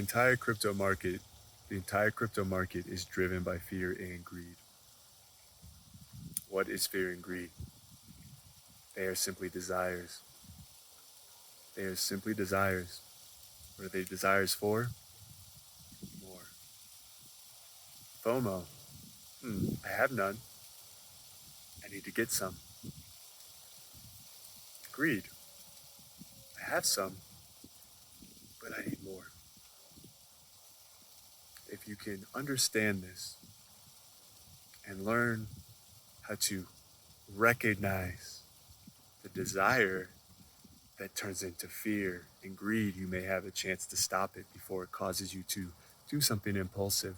entire crypto market, is driven by fear and greed. What is fear and greed? They are simply desires. They are simply desires. What are they desires for? More. FOMO. I have none. I need to get some. Greed. I have some, but I need more. If you can understand this and learn how to recognize the desire that turns into fear and greed, you may have a chance to stop it before it causes you to do something impulsive.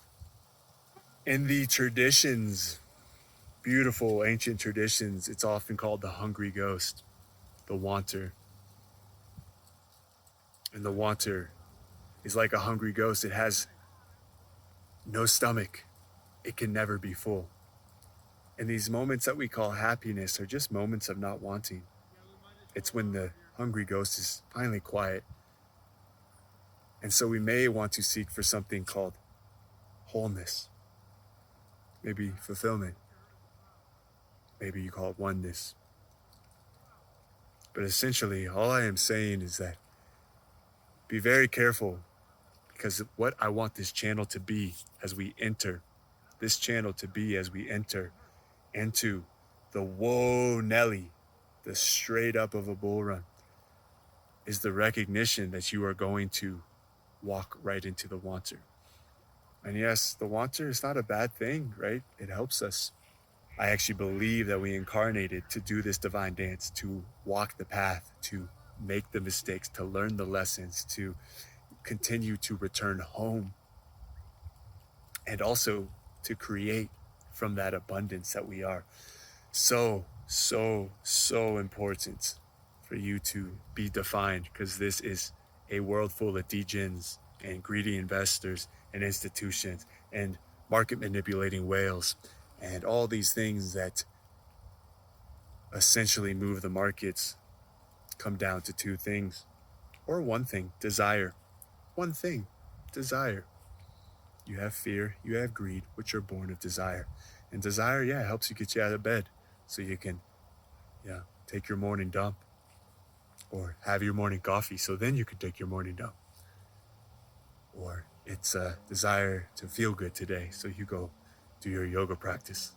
In the traditions, beautiful ancient traditions, it's often called the hungry ghost, the wanter. And the wanter is like a hungry ghost. It has no stomach. It can never be full. And these moments that we call happiness are just moments of not wanting. It's when the hungry ghost is finally quiet. And so we may want to seek for something called wholeness, maybe fulfillment, maybe you call it oneness. But essentially, all I am saying is that be very careful, because what I want this channel to be as we enter into the whoa Nelly, the straight up of a bull run, is the recognition that you are going to walk right into the wanter. And yes, the wanter is not a bad thing, right? It helps us. I actually believe that we incarnated to do this divine dance, to walk the path, to make the mistakes, to learn the lessons, to continue to return home, and also to create from that abundance that we are. So important for you to be defined, because this is a world full of degens and greedy investors and institutions and market manipulating whales and all these things that essentially move the markets come down to two things, or one thing: desire. One thing: desire. You have fear, you have greed, which are born of desire. And desire, helps you get you out of bed so you can, take your morning dump, or have your morning coffee so then you can take your morning dump. Or it's a desire to feel good today, so you go do your yoga practice.